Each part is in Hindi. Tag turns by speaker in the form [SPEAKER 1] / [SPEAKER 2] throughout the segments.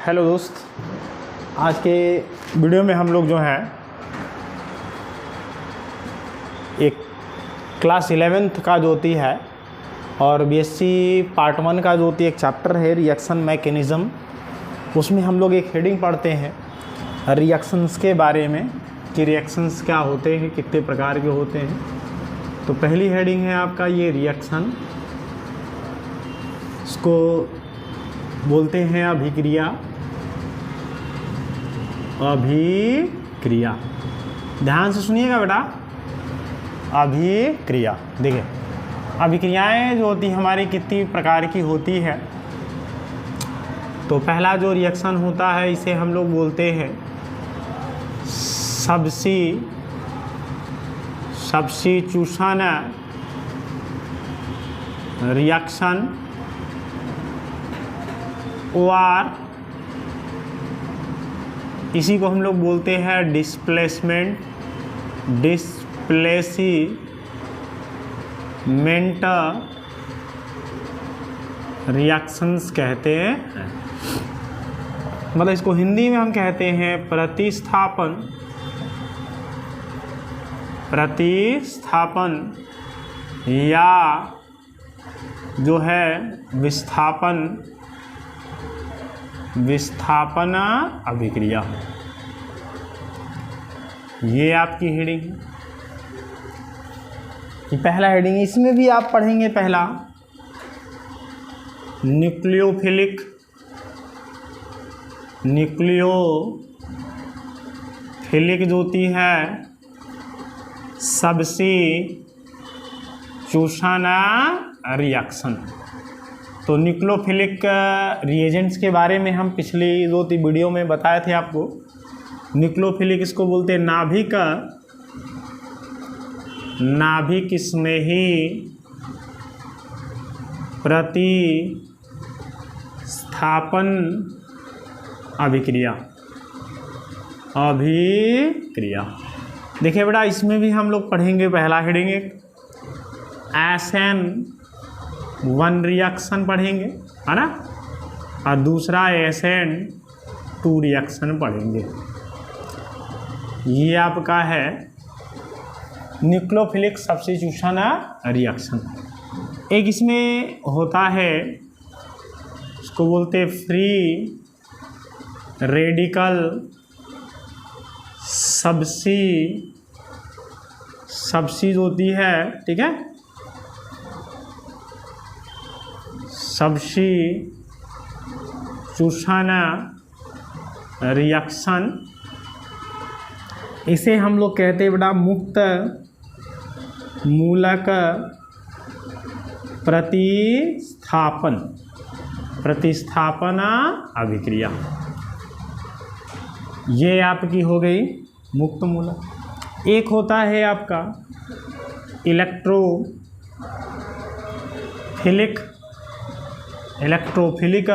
[SPEAKER 1] हेलो दोस्त, आज के वीडियो में हम लोग जो हैं एक क्लास 11th का जो होती है और बीएससी पार्ट 1 का जो होती है एक चैप्टर है रिएक्शन मैकेनिज़्म, उसमें हम लोग एक हेडिंग पढ़ते हैं रिएक्शंस के बारे में कि रिएक्शंस क्या होते हैं, कितने प्रकार के होते हैं। तो पहली हेडिंग है आपका ये रिएक्शन, इसको बोलते हैं अभिक्रिया। अभिक्रिया, ध्यान से सुनिएगा बेटा। अभिक्रिया, देखिए अभिक्रियाएं जो होती हमारी कितनी प्रकार की होती है। तो पहला जो रिएक्शन होता है इसे हम लोग बोलते हैं सब्स्टिट्यूशन रिएक्शन और इसी को हम लोग बोलते हैं डिस्प्लेसमेंट रिएक्शंस कहते हैं। मतलब इसको हिंदी में हम कहते हैं प्रतिस्थापन या जो है विस्थापन अभिक्रिया। ये आपकी हेडिंग है, ये पहला हेडिंग। इसमें भी आप पढ़ेंगे पहला न्यूक्लियोफिलिक जो होती है सब्स्टिट्यूशन रिएक्शन। तो न्यूक्लियोफिलिक रिएजेंट्स के बारे में हम पिछली दो तीन वीडियो में बताए थे आपको। न्यूक्लियोफिलिक इसको बोलते हैं नाभिक स्नेही प्रतिस्थापन अभिक्रिया। देखिए बेटा, इसमें भी हम लोग पढ़ेंगे पहला हेडिंग एक SN1 रिएक्शन पढ़ेंगे, है ना, और दूसरा SN2 रिएक्शन पढ़ेंगे। ये आपका है न्यूक्लियोफिलिक सब्स्टिट्यूशन रिएक्शन। एक इसमें होता है, इसको बोलते हैं फ्री रेडिकल सब्स्टिट्यूशन होती है, ठीक है, सब्स्टिट्यूशन रिएक्शन। इसे हम लोग कहते हैं बेटा मुक्त मूलक प्रतिस्थापन अभिक्रिया। ये आपकी हो गई मुक्त मूलक। एक होता है आपका इलेक्ट्रोफिलिक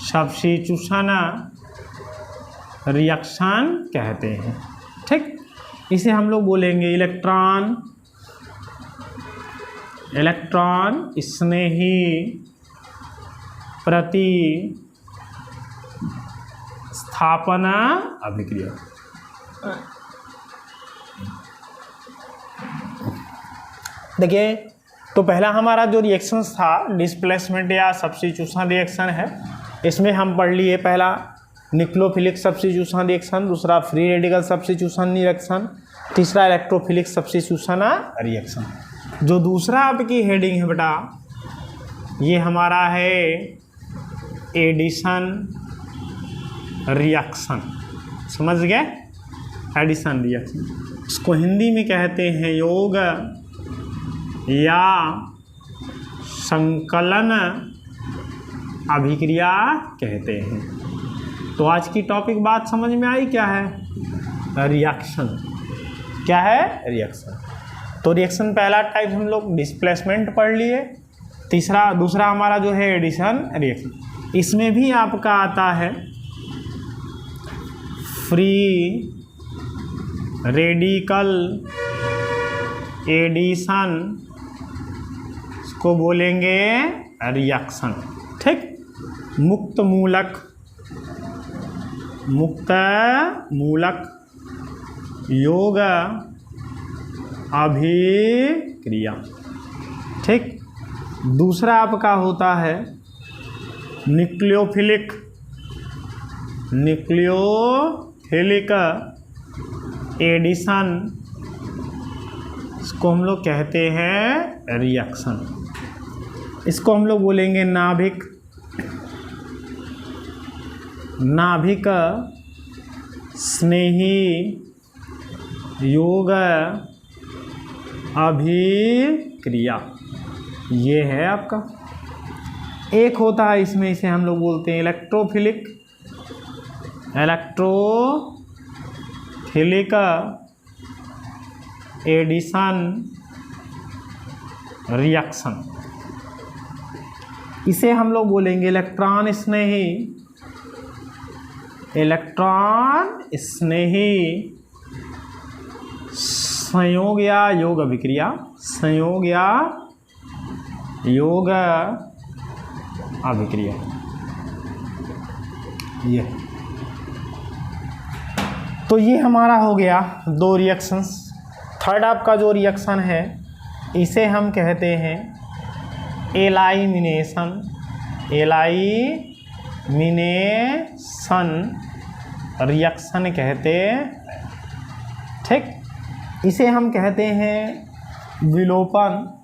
[SPEAKER 1] सब्स्टिट्यूशन रिएक्शन कहते हैं, ठीक। इसे हम लोग बोलेंगे इलेक्ट्रॉन स्नेही प्रतिस्थापन अभिक्रिया। देखिए, तो पहला हमारा जो रिएक्शंस था डिस्प्लेसमेंट या सब्स्टिट्यूशन रिएक्शन है। इसमें हम पढ़ लिए पहला न्यूक्लियोफिलिक सब्स्टिट्यूशन रिएक्शन, दूसरा फ्री रेडिकल सब्स्टिट्यूशन रिएक्शन, तीसरा इलेक्ट्रोफिलिक सब्स्टिट्यूशन रिएक्शन। जो दूसरा आपकी हेडिंग है बेटा, ये हमारा है एडिशन रिएक्शन। समझ गए? एडिशन रिएक्शन, इसको हिंदी में कहते हैं योग या संकलन अभिक्रिया कहते हैं। तो आज की टॉपिक बात समझ में आई, क्या है रिएक्शन, क्या है रिएक्शन। तो रिएक्शन पहला टाइप हम लोग डिस्प्लेसमेंट पढ़ लिए। दूसरा हमारा जो है एडिशन रिएक्शन। इसमें भी आपका आता है फ्री रेडिकल एडिशन, इसको बोलेंगे रिएक्शन, ठीक। मुक्त मूलक योग अभिक्रिया, ठीक। दूसरा आपका होता है न्यूक्लियोफिलिक एडिशन, इसको हम लोग कहते हैं रिएक्शन। इसको हम लोग बोलेंगे नाभिक स्नेही योग अभिक्रिया, ये है आपका। एक होता है इसमें, इसे हम लोग बोलते हैं इलेक्ट्रोफिलिक एडिशन रिएक्शन, इसे हम लोग बोलेंगे इलेक्ट्रॉन स्नेही संयोग या योग अभिक्रिया, ये। तो ये हमारा हो गया 2 रिएक्शंस। थर्ड आपका जो रिएक्शन है इसे हम कहते हैं एलाइमिनेशन रिएक्शन कहते हैं, ठीक। इसे हम कहते हैं विलोपन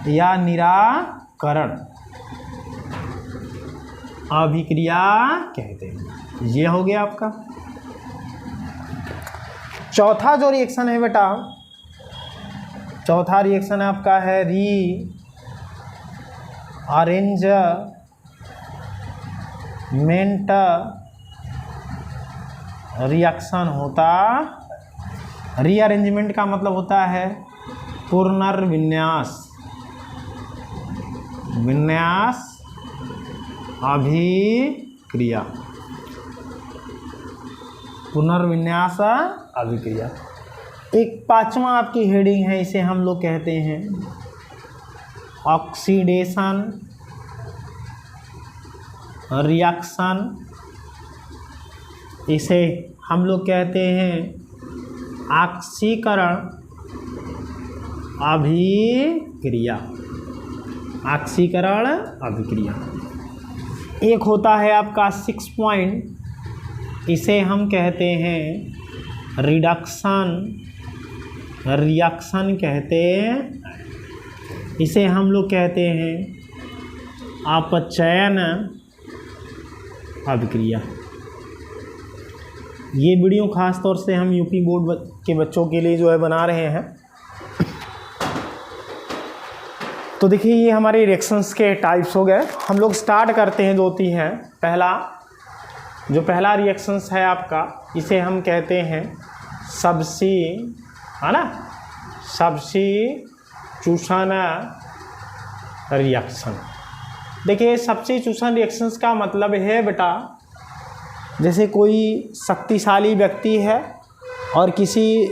[SPEAKER 1] या निराकरण अभिक्रिया कहते हैं। ये हो गया आपका। चौथा जो रिएक्शन है बेटा, चौथा रिएक्शन आपका है रीअरेंजमेंट रिएक्शन होता। रीअरेंजमेंट का मतलब होता है पुनर्विन्यास अभिक्रिया, पुनर्विन्यास अभिक्रिया। एक पांचवा आपकी हेडिंग है, इसे हम लोग कहते हैं ऑक्सीडेशन रिएक्शन, इसे हम लोग कहते हैं ऑक्सीकरण अभिक्रिया, ऑक्सीकरण अभिक्रिया। एक होता है आपका 6 पॉइंट, इसे हम कहते हैं रिडक्शन रिएक्शन कहते हैं, इसे हम लोग कहते हैं अपचयन अभिक्रिया। ये वीडियो खास तौर से हम यूपी बोर्ड के बच्चों के लिए जो है बना रहे हैं। तो देखिए ये हमारे रिएक्शंस के टाइप्स हो गए। हम लोग स्टार्ट करते हैं, जो होती है पहला रिएक्शंस है आपका, इसे हम कहते हैं सब्स्टिट्यूशन रिएक्शन। देखिए सब्स्टिट्यूशन रिएक्शंस का मतलब है बेटा, जैसे कोई शक्तिशाली व्यक्ति है और किसी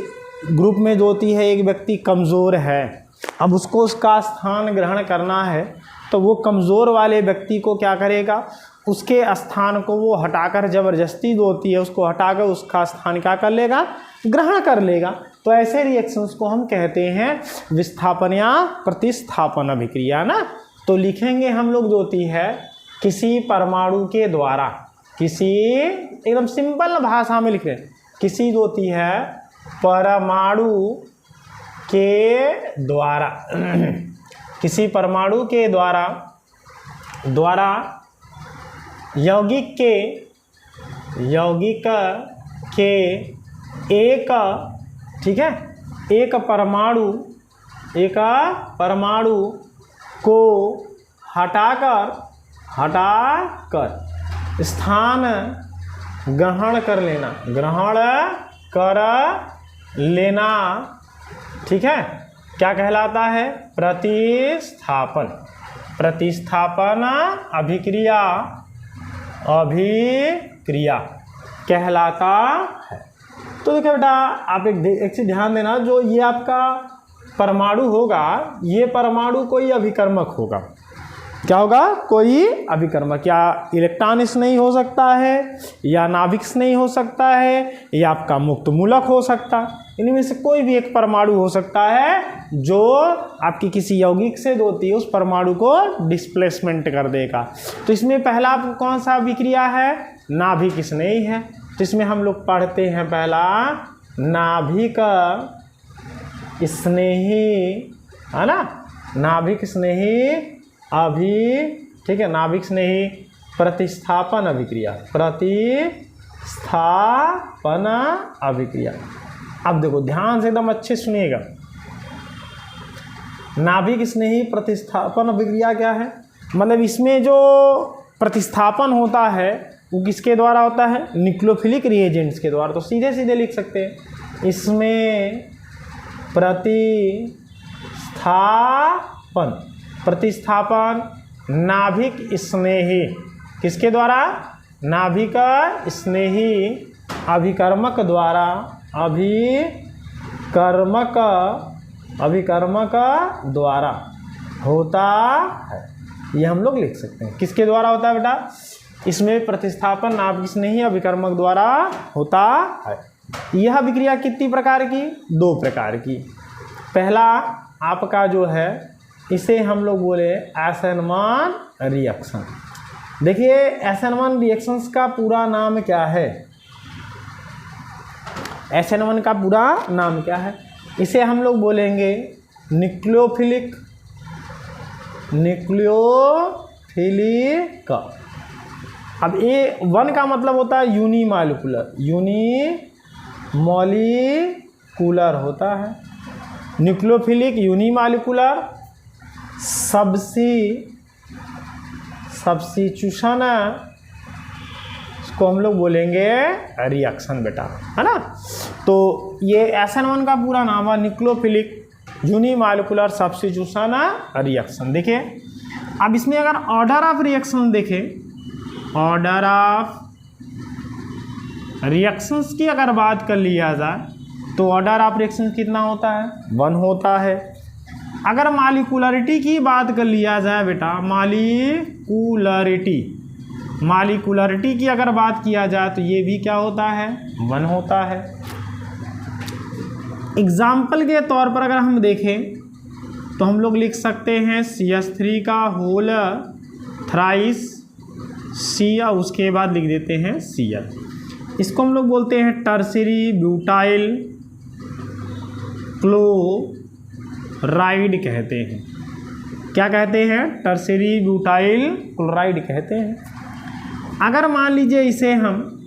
[SPEAKER 1] ग्रुप में जो होती है एक व्यक्ति कमज़ोर है, अब उसको उसका स्थान ग्रहण करना है, तो वो कमज़ोर वाले व्यक्ति को क्या करेगा, उसके स्थान को वो हटाकर, ज़बरदस्ती जो होती है उसको हटाकर उसका स्थान क्या कर लेगा, ग्रहण कर लेगा। तो ऐसे रिएक्शंस को हम कहते हैं विस्थापन या प्रतिस्थापन अभिक्रिया ना। तो लिखेंगे हम लोग जो होती है किसी परमाणु के द्वारा, किसी एकदम सिंपल भाषा में लिख रहे हैं, किसी जो होती है परमाणु के द्वारा किसी परमाणु के द्वारा यौगिक के एक, ठीक है, एक परमाणु को हटाकर स्थान ग्रहण कर लेना, ठीक है, क्या कहलाता है, प्रतिस्थापन अभिक्रिया कहलाता है। तो देखिए बेटा आप एक चीज़ ध्यान देना, जो ये आपका परमाणु होगा, ये परमाणु कोई अभिकर्मक होगा। क्या होगा? कोई अभिकर्मक। या इलेक्ट्रॉन स्नेही हो सकता है, या नाभिक स्नेही हो सकता है, या आपका मुक्त मूलक हो सकता है। इनमें से कोई भी एक परमाणु हो सकता है जो आपकी किसी यौगिक से होती है उस परमाणु को डिस्प्लेसमेंट कर देगा। तो इसमें पहला कौन सा अभिक्रिया है? नाभिक स्नेही है। तो इसमें हम लोग पढ़ते हैं पहला नाभिक स्नेही, है ना, नाभिक स्नेही ठीक है, नाभिक स्नेही प्रतिस्थापन अभिक्रिया, प्रतिस्थापन अभिक्रिया। अब देखो ध्यान से एकदम अच्छे सुनिएगा, नाभिक स्नेही प्रतिस्थापन अभिक्रिया क्या है? मतलब इसमें जो प्रतिस्थापन होता है वो किसके द्वारा होता है? न्यूक्लियोफिलिक रिएजेंट्स के द्वारा। तो सीधे सीधे लिख सकते हैं, इसमें प्रतिस्थापन नाभिक स्नेही किसके द्वारा? नाभिक स्नेही अभिकर्मक द्वारा, अभिकर्मक द्वारा होता है। ये हम लोग लिख सकते हैं। किसके द्वारा होता है बेटा? इसमें प्रतिस्थापन नाभिक स्नेही अभिकर्मक द्वारा होता है। यह अभिक्रिया कितनी प्रकार की? 2 प्रकार की। पहला आपका जो है इसे हम लोग बोले SN1 रिएक्शन। देखिए SN1 रिएक्शंस का पूरा नाम क्या है? SN1 का पूरा नाम क्या है? इसे हम लोग बोलेंगे न्यूक्लियोफिलिक। अब ये 1 का मतलब होता है यूनिमॉलिक्यूलर होता है। न्यूक्लियोफिलिक यूनिमॉलिक्यूलर सब्स्टिट्यूशन इसको हम लोग बोलेंगे रिएक्शन बेटा, है ना। तो ये SN1 का पूरा नाम है न्यूक्लियोफिलिक यूनिमॉलिक्यूलर सब्स्टिट्यूशन रिएक्शन। देखिए अब इसमें अगर ऑर्डर ऑफ रिएक्शन देखें, ऑर्डर ऑफ रिएक्शंस की अगर बात कर लिया जाए तो ऑर्डर ऑफ रिएक्शन कितना होता है? 1 होता है। अगर मॉलिक्यूलरिटी की बात कर लिया जाए बेटा, मॉलिक्यूलरिटी की अगर बात किया जाए तो ये भी क्या होता है? 1 होता है। एग्जाम्पल के तौर पर अगर हम देखें तो हम लोग लिख सकते हैं CH3 का होल थ्राइस C, उसके बाद लिख देते हैं Cl। इसको हम लोग बोलते हैं टर्सरी ब्यूटाइल क्लोराइड कहते हैं। क्या कहते हैं? टर्सरी ब्यूटाइल क्लोराइड कहते हैं। अगर मान लीजिए इसे हम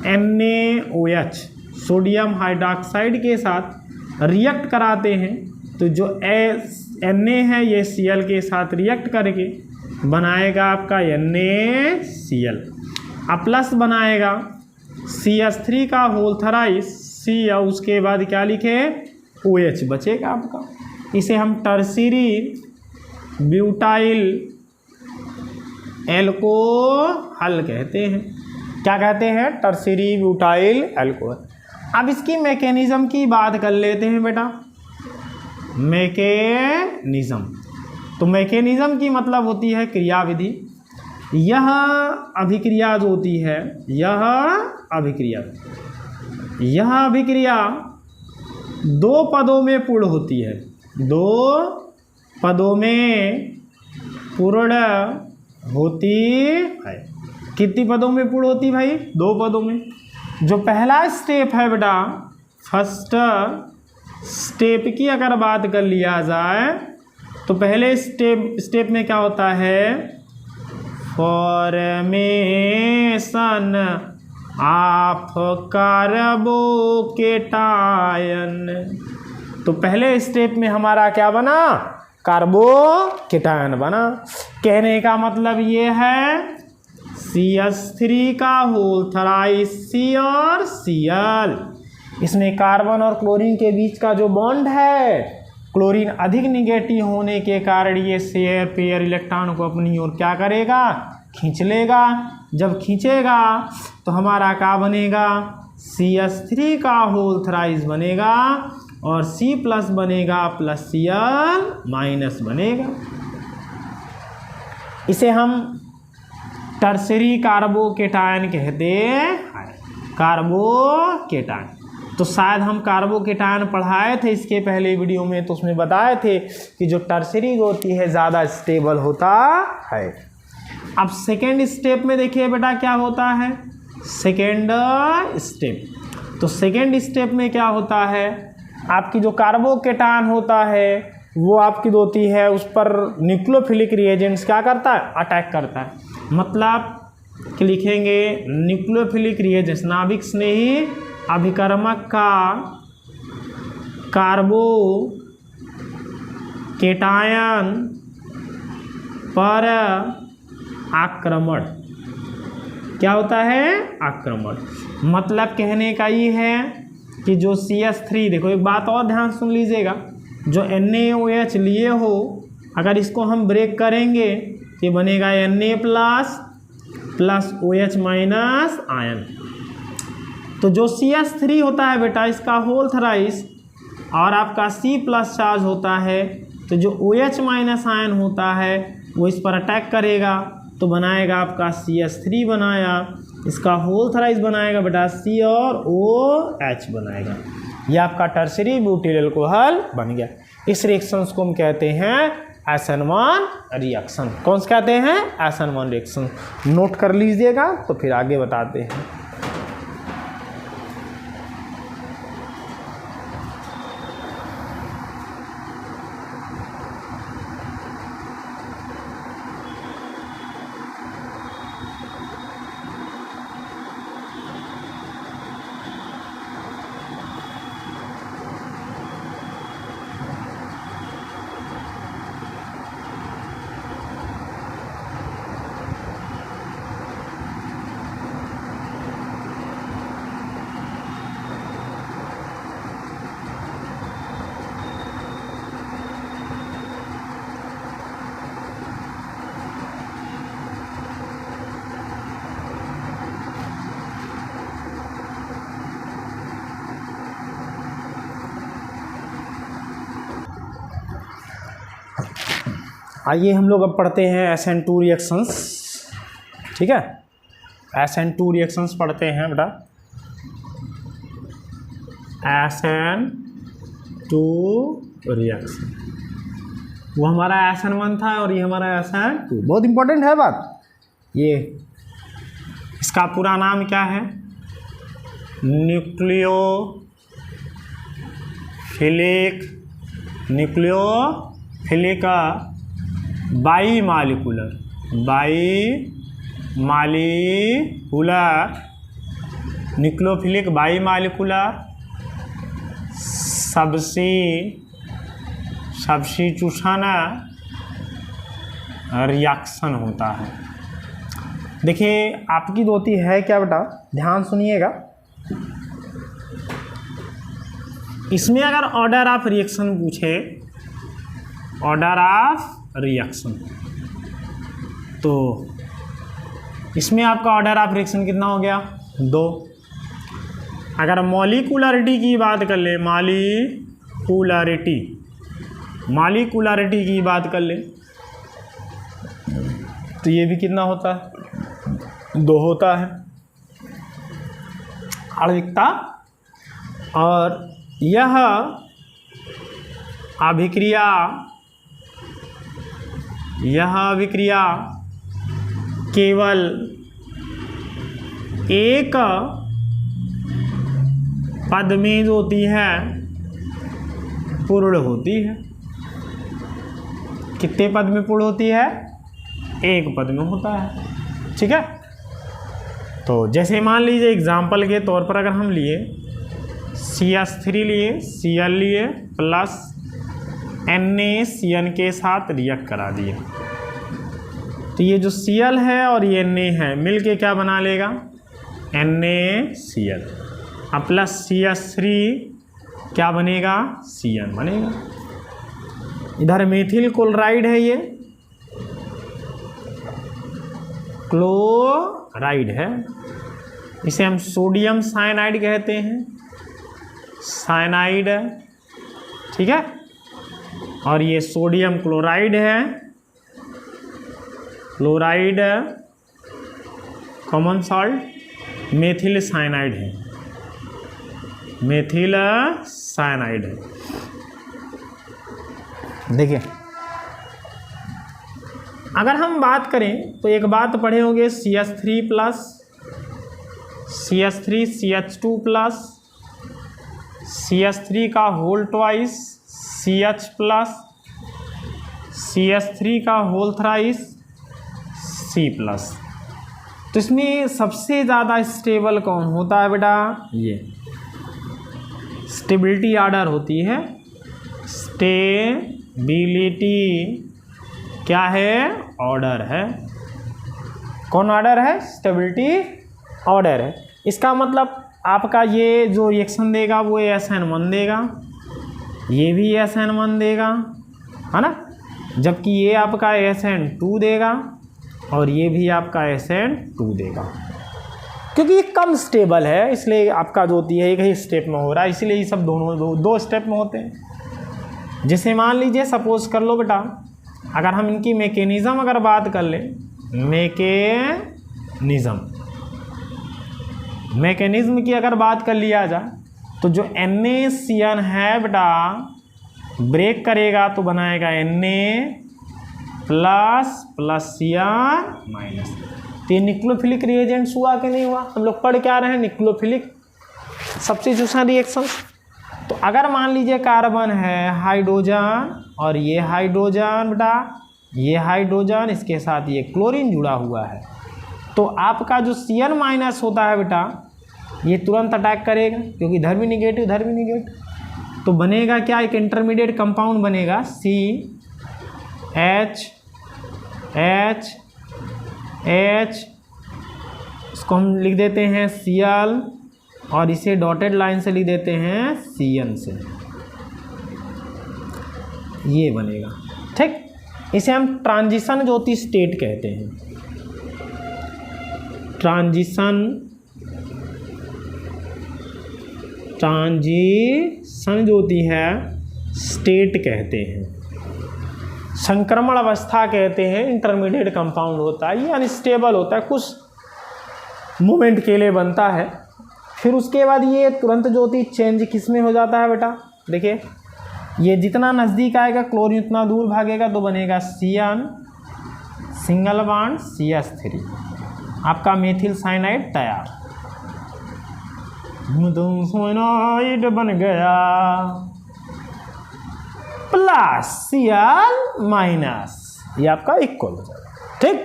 [SPEAKER 1] NaOH सोडियम हाइड्रोक्साइड के साथ रिएक्ट कराते हैं तो जो Na है ये Cl के साथ रिएक्ट करके बनाएगा आपका NaCl, प्लस बनाएगा CH3 का होल थ्राइस C, और उसके बाद क्या लिखे? OH बचेगा आपका। इसे हम टर्सरी ब्यूटाइल एल्कोहल कहते हैं। क्या कहते हैं? Tertiary butyl alcohol. अब इसकी मैकेनिज्म की बात कर लेते हैं बेटा। मैकेनिज्म, तो मैकेनिज्म की मतलब होती है क्रियाविधि। यह अभिक्रिया जो होती है, यह अभिक्रिया 2 पदों में पूर्ण होती है। 2 पदों में पूर्ण होती है। कितनी पदों में पूर्ण होती भाई? 2 पदों में। जो पहला स्टेप है बेटा, फर्स्ट स्टेप की अगर बात कर लिया जाए तो पहले स्टेप में क्या होता है? Formation of carbocation. तो पहले स्टेप में हमारा क्या बना? कार्बोकेटायन बना। कहने का मतलब ये है CH3 का होल थ्राइस C और Cl, इसमें कार्बन और क्लोरीन के बीच का जो बॉन्ड है, क्लोरीन अधिक निगेटिव होने के कारण ये शेयर पेयर इलेक्ट्रॉन को अपनी ओर क्या करेगा? खींच लेगा। जब खींचेगा तो हमारा क्या बनेगा? CH3 का होल थ्राइस बनेगा और C+ बनेगा प्लस Cl माइनस बनेगा। इसे हम टर्सरी कार्बोकेटायन कहते हैं, कार्बोकेटायन। तो शायद हम कार्बोकेटायन पढ़ाए थे इसके पहले वीडियो में, तो उसमें बताए थे कि जो टर्सरी होती है ज़्यादा स्टेबल होता है। अब सेकेंड स्टेप में देखिए बेटा क्या होता है, सेकेंड स्टेप। तो सेकेंड स्टेप में क्या होता है, आपकी जो कार्बोकेटायन होता है वो आपकी होती है, उस पर न्यूक्लियोफिलिक रिएजेंट्स क्या करता है, अटैक करता है। मतलब कि लिखेंगे न्यूक्लियोफिलिक रिएजेंट्स, नाभिक स्नेही अभिकर्मक का कार्बोकेटायन पर आक्रमण। क्या होता है, आक्रमण। मतलब कहने का ये है कि जो CH3, देखो एक बात और ध्यान सुन लीजिएगा, जो NaOH लिए हो अगर इसको हम ब्रेक करेंगे तो बनेगा Na plus OH minus ion. तो जो CH3 होता है बेटा इसका होल थराइस और आपका C+ चार्ज होता है, तो जो OH माइनस आयन होता है वो इस पर अटैक करेगा तो बनाएगा आपका CH3 बनाया, इसका होल थराइस बनाएगा बेटा C और OH बनाएगा। ये आपका टर्सरी ब्यूटिल अल्कोहल बन गया। इस रिएक्शंस को हम कहते हैं SN1 रिएक्शन। कौन से कहते हैं, SN1 रिएक्शन। नोट कर लीजिएगा तो फिर आगे बताते हैं। आइए हम लोग अब पढ़ते हैं SN2 रिएक्शंस। ठीक है, SN2 रिएक्शंस पढ़ते हैं बेटा। SN2 रिएक्शन, वो हमारा SN1 था और ये हमारा SN2। बहुत इंपॉर्टेंट है बात ये। इसका पूरा नाम क्या है, न्यूक्लियोफिलिक बाईमालिकुलर न्यूक्लियोफिलिक बाईमालिकुलर सब्स्टिट्यूशन रिएक्शन होता है। देखिए आपकी होती है क्या बेटा, ध्यान सुनिएगा। इसमें अगर ऑर्डर ऑफ रिएक्शन पूछे, ऑर्डर ऑफ रिएक्शन, तो इसमें आपका ऑर्डर ऑफ रिएक्शन कितना हो गया, 2। अगर मॉलिक्यूलरिटी की बात कर ले, मॉलिक्यूलरिटी की बात कर ले तो ये भी कितना होता है, 2 होता है आणविकता। और यह अभिक्रिया केवल एक पद में जो होती है पूर्ण होती है। कितने पद में पूर्ण होती है, 1 पद में होता है। ठीक है, तो जैसे मान लीजिए एग्जाम्पल के तौर पर अगर हम लिए CH3 लिए, Cl लिए प्लस NaCN के साथ रिएक्ट करा दिए, तो ये जो Cl है और ये Na है मिलके क्या बना लेगा, NaCl। अब प्लस CH3 क्या बनेगा, Cn बनेगा। इधर मेथिल क्लोराइड है, ये क्लोराइड है, इसे हम सोडियम साइनाइड कहते हैं। साइनाइड ठीक है। और ये सोडियम क्लोराइड है, chloride common salt, methyl cyanide है, मेथिल साइनाइड है। देखिए अगर हम बात करें तो एक बात पढ़े होंगे CH3 plus, CH3 CH2 plus, CH3 का whole twice CH plus, CH3 का होल थ्राइस C प्लस। तो इसमें सबसे ज़्यादा स्टेबल कौन होता है बेटा? ये स्टेबिलिटी ऑर्डर होती है, स्टेबिलिटी क्या है? ऑर्डर है। कौन ऑर्डर है? स्टेबिलिटी ऑर्डर है। इसका मतलब आपका ये जो रिएक्शन देगा वो SN1 देगा, ये भी SN1 देगा, है ना, जबकि ये आपका SN2 देगा और ये भी आपका SN2 देगा। क्योंकि ये कम स्टेबल है इसलिए आपका जो होती है एक ही स्टेप में हो रहा है, इसलिए ये सब दोनों दो स्टेप में होते हैं। जैसे मान लीजिए सपोज कर लो बेटा, अगर हम इनकी मैकेनिज़्म अगर बात कर लें, मैकेनिज़्म की अगर बात कर लिया जाए तो जो NaCN है बेटा ब्रेक करेगा तो बनाएगा Na plus plus Cn minus. तो ये निक्लोफिलिक रिएजेंट्स हुआ कि नहीं हुआ? हम लोग पढ़ क्या रहे हैं? निक्लोफिलिक सब्स्टिट्यूशन रिएक्शन। तो अगर मान लीजिए कार्बन है, हाइड्रोजन, और ये हाइड्रोजन बेटा, ये हाइड्रोजन, इसके साथ ये क्लोरीन जुड़ा हुआ है, तो आपका जो Cn माइनस होता है बेटा ये तुरंत अटैक करेगा क्योंकि इधर भी निगेटिव इधर भी निगेटिव। तो बनेगा क्या? एक इंटरमीडिएट कंपाउंड बनेगा CH, इसको हम लिख देते हैं Cl और इसे डॉटेड लाइन से लिख देते हैं Cn से, ये बनेगा। ठीक, इसे हम ट्रांजिशन ज्योति स्टेट कहते हैं, ट्रांजिशन ज्योति है स्टेट कहते हैं, संक्रमण अवस्था कहते हैं। इंटरमीडिएट कंपाउंड होता है, ये अनस्टेबल होता है, कुछ मोमेंट के लिए बनता है, फिर उसके बाद ये तुरंत ज्योति चेंज किस में हो जाता है बेटा? देखिए ये जितना नज़दीक आएगा क्लोरीन उतना दूर भागेगा, तो बनेगा Cn सिंगल बॉन्ड CH3, आपका मेथिल साइनाइड तैयार, साइनाइड बन गया प्लस Cl माइनस, ये आपका इक्वल हो जाएगा। ठीक,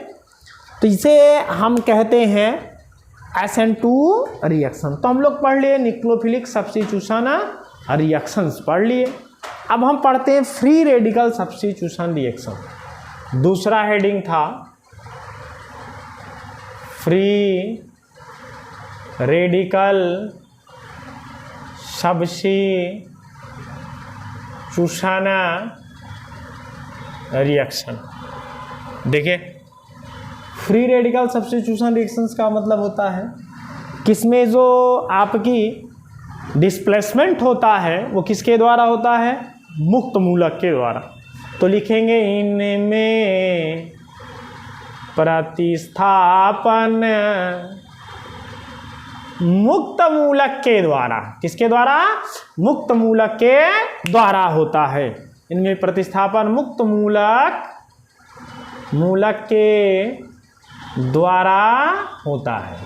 [SPEAKER 1] तो इसे हम कहते हैं SN2 रिएक्शन। तो हम लोग पढ़ लिए निक्लोफिलिक सब्स्टिट्यूशन रिएक्शंस पढ़ लिए। अब हम पढ़ते हैं फ्री रेडिकल सब्स्टिट्यूशन रिएक्शन। दूसरा हेडिंग था फ्री रेडिकल सब्स्टिट्यूशन रिएक्शन। देखिए फ्री रेडिकल सब्स्टिट्यूशन रिएक्शंस का मतलब होता है किसमें जो आपकी डिस्प्लेसमेंट होता है वो किसके द्वारा होता है? मुक्त मूलक के द्वारा। तो लिखेंगे इनमें प्रतिस्थापन मुक्त मूलक के द्वारा, किसके द्वारा? मुक्त मूलक के द्वारा होता है। इनमें प्रतिस्थापन मुक्त मूलक के द्वारा होता है।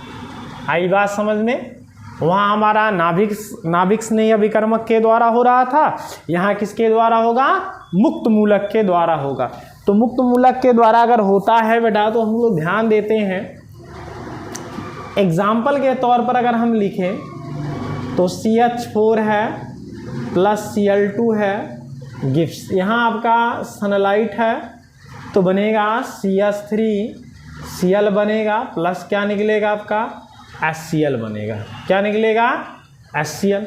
[SPEAKER 1] आई बात समझ में? वहाँ हमारा नाभिक्स ने अभिकर्मक के द्वारा हो रहा था, यहाँ किसके द्वारा होगा? मुक्त मूलक के द्वारा होगा। तो मुक्त मूलक के द्वारा अगर होता है बेटा तो हम लोग ध्यान देते हैं। एग्जाम्पल के तौर पर अगर हम लिखें तो CH4 है प्लस Cl2 है, गिफ्ट यहाँ आपका सनलाइट है तो बनेगा CH3 Cl बनेगा प्लस क्या निकलेगा आपका? HCl बनेगा। क्या निकलेगा? HCl।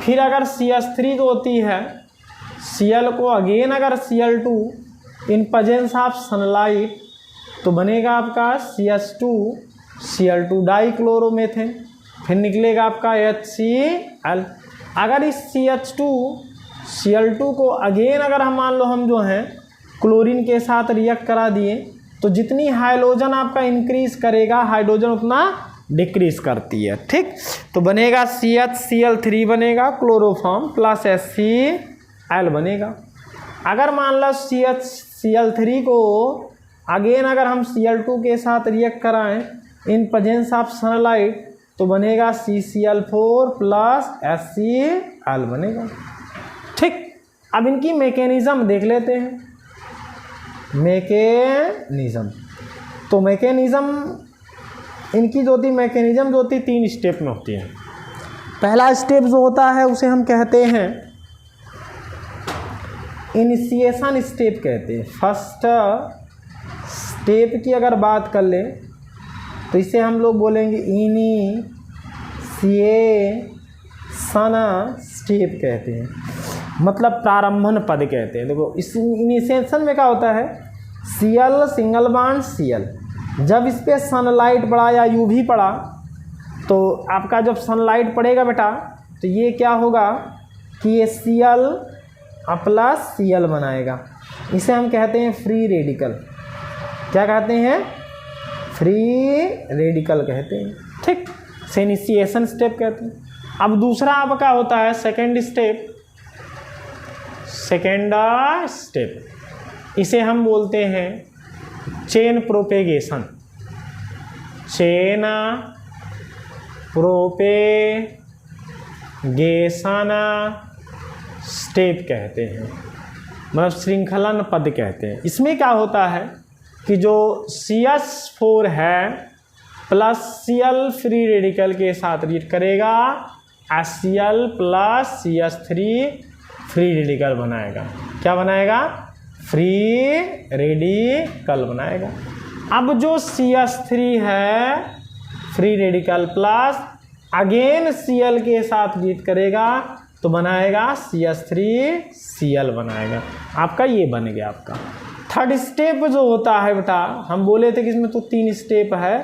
[SPEAKER 1] फिर अगर CH3 जो होती है Cl को अगेन अगर Cl2 in presence of sunlight तो बनेगा आपका CH2 Cl2 डाइक्लोरोमेथेन, फिर निकलेगा आपका HCl। अगर इस CH2 Cl2 को अगेन अगर हम मान लो हम जो हैं क्लोरीन के साथ रिएक्ट करा दिए तो जितनी हाइड्रोजन आपका इंक्रीज करेगा हाइड्रोजन उतना डिक्रीज करती है। ठीक, तो बनेगा CHCl3 बनेगा क्लोरोफॉर्म प्लस HCl बनेगा। अगर मान लो CHCl3 को अगेन अगर हम Cl2 के साथ रिएक्ट कराएं इन प्रेजेंस ऑफ सनलाइट तो बनेगा CCl4 प्लस HCl बनेगा। ठीक, अब इनकी मैकेनिज्म देख लेते हैं। मैकेनिज्म, तो मैकेनिज्म इनकी जो थी मैकेनिज्म जो थी 3 स्टेप में होती है। पहला स्टेप जो होता है उसे हम कहते हैं इनिशिएशन स्टेप कहते हैं। फर्स्ट स्टेप की अगर बात कर लें तो इसे हम लोग बोलेंगे इनिशिएशन स्टेप कहते हैं, मतलब प्रारंभन पद कहते हैं। देखो इस इनिशिएशन में क्या होता है, Cl सिंगल बॉन्ड Cl, जब इस पर सनलाइट पड़ा या यूवी पड़ा तो आपका जब सनलाइट पड़ेगा बेटा तो ये क्या होगा कि ये Cl प्लस Cl बनाएगा। इसे हम कहते हैं फ्री रेडिकल। क्या कहते हैं, फ्री रेडिकल कहते हैं। ठीक, से इनिशिएशन स्टेप कहते हैं। अब दूसरा आपका होता है सेकेंड स्टेप। सेकेंड स्टेप इसे हम बोलते हैं chain propagation. Chain propagation step कहते हैं, मतलब श्रृंखलन पद कहते हैं। इसमें क्या होता है कि जो CH4 है प्लस Cl फ्री रेडिकल के साथ रिएक्ट करेगा HCl plus CH3 free radical बनाएगा। क्या बनाएगा, फ्री रेडिकल बनाएगा। अब जो CH3 है free radical plus again Cl के साथ रिएक्ट करेगा तो बनाएगा CH3Cl बनाएगा। आपका ये बन गया आपका थर्ड स्टेप जो होता है बेटा। हम बोले थे कि इसमें तो 3 स्टेप है।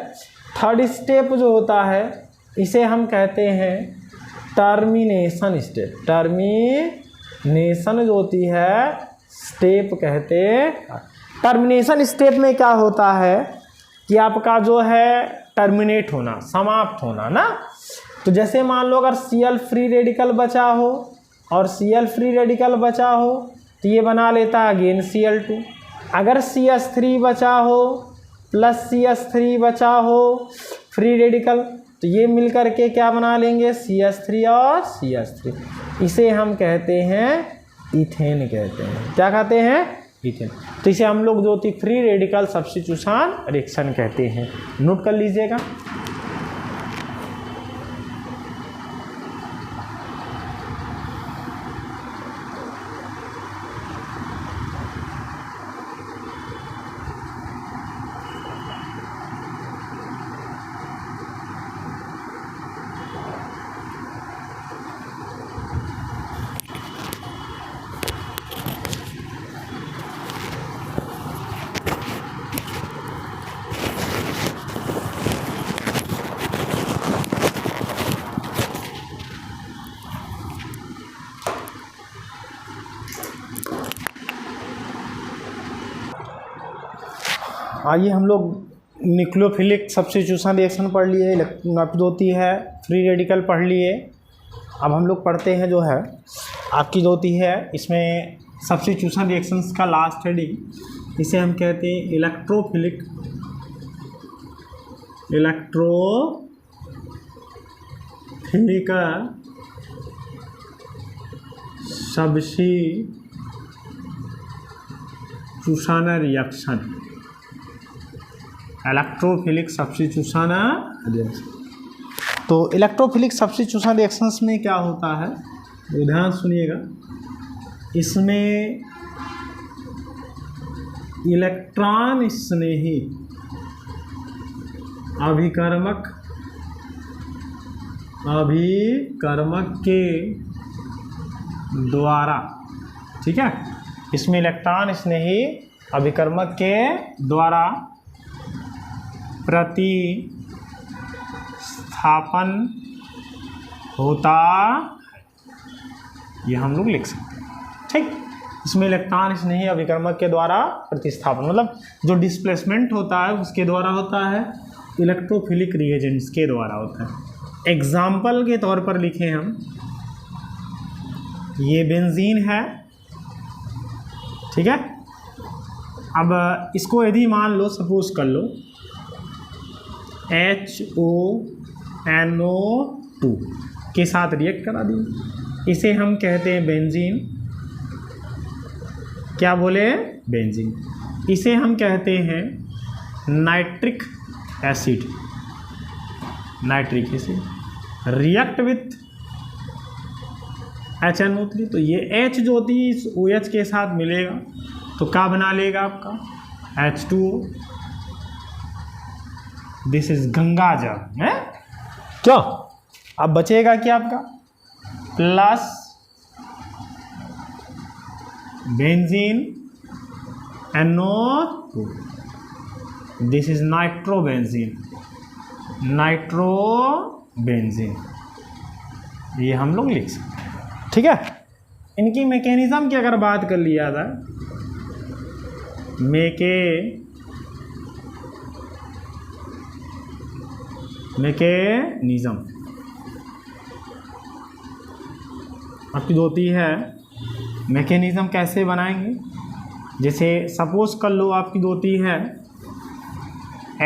[SPEAKER 1] थर्ड स्टेप जो होता है इसे हम कहते हैं टर्मिनेशन स्टेप। टर्मिनेशन जो होती है स्टेप कहते हैं। टर्मिनेशन स्टेप में क्या होता है कि आपका जो है टर्मिनेट होना, समाप्त होना ना। तो जैसे मान लो अगर Cl फ्री रेडिकल बचा हो और Cl फ्री रेडिकल बचा हो तो ये बना लेता है अगेन Cl2। अगर CH3 बचा हो प्लस CH3 बचा हो फ्री रेडिकल तो ये मिल करके क्या बना लेंगे, CH3 और CH3। इसे हम कहते हैं इथेन कहते हैं। क्या कहते हैं, इथेन। तो इसे हम लोग जो थी फ्री रेडिकल सब्स्टिट्यूशन रिएक्शन कहते हैं। नोट कर लीजिएगा। आइए हम लोग न्यूक्लियोफिलिक सब्स्टिट्यूशन रिएक्शन पढ़ लिए, जो होती है फ्री रेडिकल पढ़ लिए। अब हम लोग पढ़ते हैं जो है आपकी जो होती है इसमें सब्स्टिट्यूशन रिएक्शंस का लास्ट हेडिंग, इसे हम कहते हैं electrophilic substitution reaction. Electrophilic substitution reaction. तो इलेक्ट्रोफिलिक सब्स्टिट्यूशन रिएक्शंस में क्या होता है, ध्यान सुनिएगा। इसमें इलेक्ट्रॉन स्नेही अभिकर्मक के द्वारा, ठीक है, इसमें इलेक्ट्रॉन स्नेही अभिकर्मक के द्वारा प्रतिस्थापन होता है, ये हम लोग लिख सकते हैं। ठीक। इसमें इलेक्ट्रॉन स्नेही अभिकर्मक के द्वारा प्रतिस्थापन, मतलब जो डिस्प्लेसमेंट होता है उसके द्वारा होता है, इलेक्ट्रोफिलिक रिएजेंट्स के द्वारा होता है। एग्जाम्पल के तौर पर लिखें हम, ये बेंजीन है, ठीक है। अब इसको यदि मान लो, सपोज कर लो HONO2 के साथ रिएक्ट करा दिए, इसे हम कहते हैं बेंजीन। क्या बोले? बेंजीन। इसे हम कहते हैं nitric acid, nitric acid. React with HNO3, तो ये H जो होती है इस OH के साथ मिलेगा तो क्या बना लेगा आपका H2O। दिस इज गंगा जल है क्या। अब बचेगा क्या आपका, plus benzene NO2, this is nitrobenzene, nitrobenzene, ये हम लोग लिख सकते हैं, ठीक है। इनकी मैकेनिज्म की अगर बात कर लिया जाए, मैकेनिज्म आपकी जो होती है, मैकेनिज्म कैसे बनाएंगे, जैसे सपोज कर लो आपकी जो होती है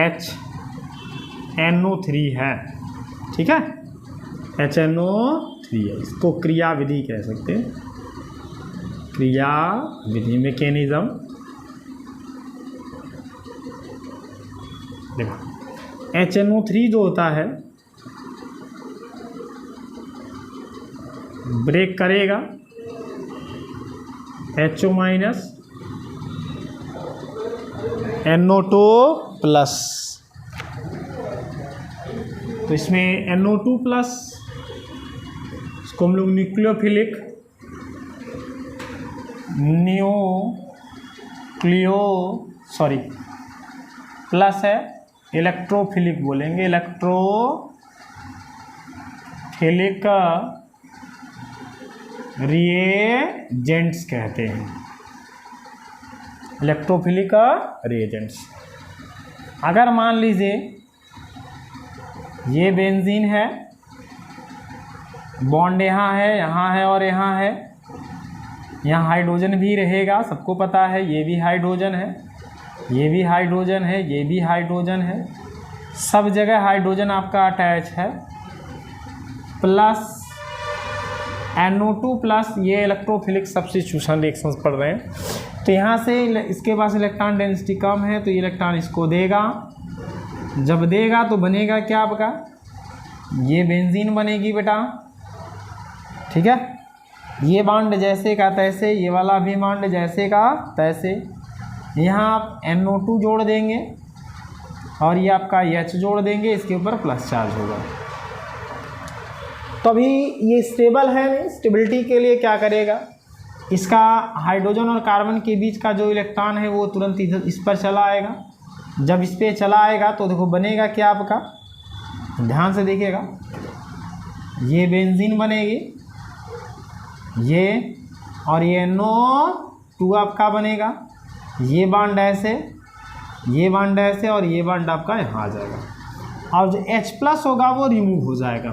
[SPEAKER 1] HNO3 है, ठीक है, HNO3 है, इसको क्रिया विधि कह सकते हैं, क्रिया विधि मैकेनिज्म। देखो HNO3 जो होता है ब्रेक करेगा HO माइनस NO2 प्लस, तो इसमें NO2 प्लस, इसको हम लोग न्यूक्लियोफिलिक, प्लस है इलेक्ट्रोफिलिक बोलेंगे, इलेक्ट्रोफिलिक रिएजेंट्स कहते हैं, इलेक्ट्रोफिलिक रिएजेंट्स। अगर मान लीजिए ये बेंजीन है, बॉन्ड यहाँ है और यहाँ है, यहाँ हाइड्रोजन भी रहेगा, सबको पता है, ये भी हाइड्रोजन है, ये भी हाइड्रोजन है, ये भी हाइड्रोजन है, सब जगह हाइड्रोजन आपका अटैच है, प्लस NO2 प्लस, ये इलेक्ट्रोफिलिक सब्स्टिट्यूशन रिएक्शंस पढ़ रहे हैं, तो यहाँ से इसके पास इलेक्ट्रॉन डेंसिटी कम है तो ये इलेक्ट्रॉन इसको देगा, जब देगा तो बनेगा क्या आपका, ये बेंजीन बनेगी बेटा, ठीक है। ये बॉन्ड जैसे का तैसे, ये वाला भी बॉन्ड जैसे का तैसे, यहाँ आप NO2 जोड़ देंगे और ये आपका H जोड़ देंगे, इसके ऊपर प्लस चार्ज होगा। तो अभी ये स्टेबल है नहीं, स्टेबिलिटी के लिए क्या करेगा, इसका हाइड्रोजन और कार्बन के बीच का जो इलेक्ट्रॉन है वो तुरंत इस पर चला आएगा, जब इस पर चला आएगा तो देखो बनेगा क्या आपका, ध्यान से देखिएगा, ये बेंजीन बनेगी, ये और ये NO2 आपका बनेगा, ये बॉन्ड ऐसे, ये बॉन्ड ऐसे और ये बॉन्ड आपका यहाँ आ जाएगा, और जो H प्लस होगा वो रिमूव हो जाएगा,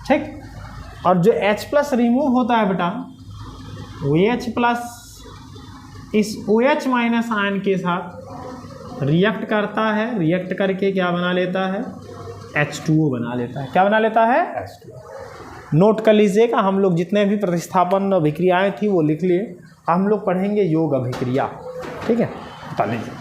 [SPEAKER 1] ठीक। और जो H प्लस रिमूव होता है बेटा, वो H प्लस इस OH माइनस आयन के साथ रिएक्ट करता है, रिएक्ट करके क्या बना लेता है, H2O बना लेता है। क्या बना लेता है, H2O। नोट कर लीजिएगा, हम लोग जितने भी प्रतिस्थापन अभिक्रियाएं थी वो लिख लिए, हम लोग पढ़ेंगे योग अभिक्रिया, ठीक है, बता लीजिए।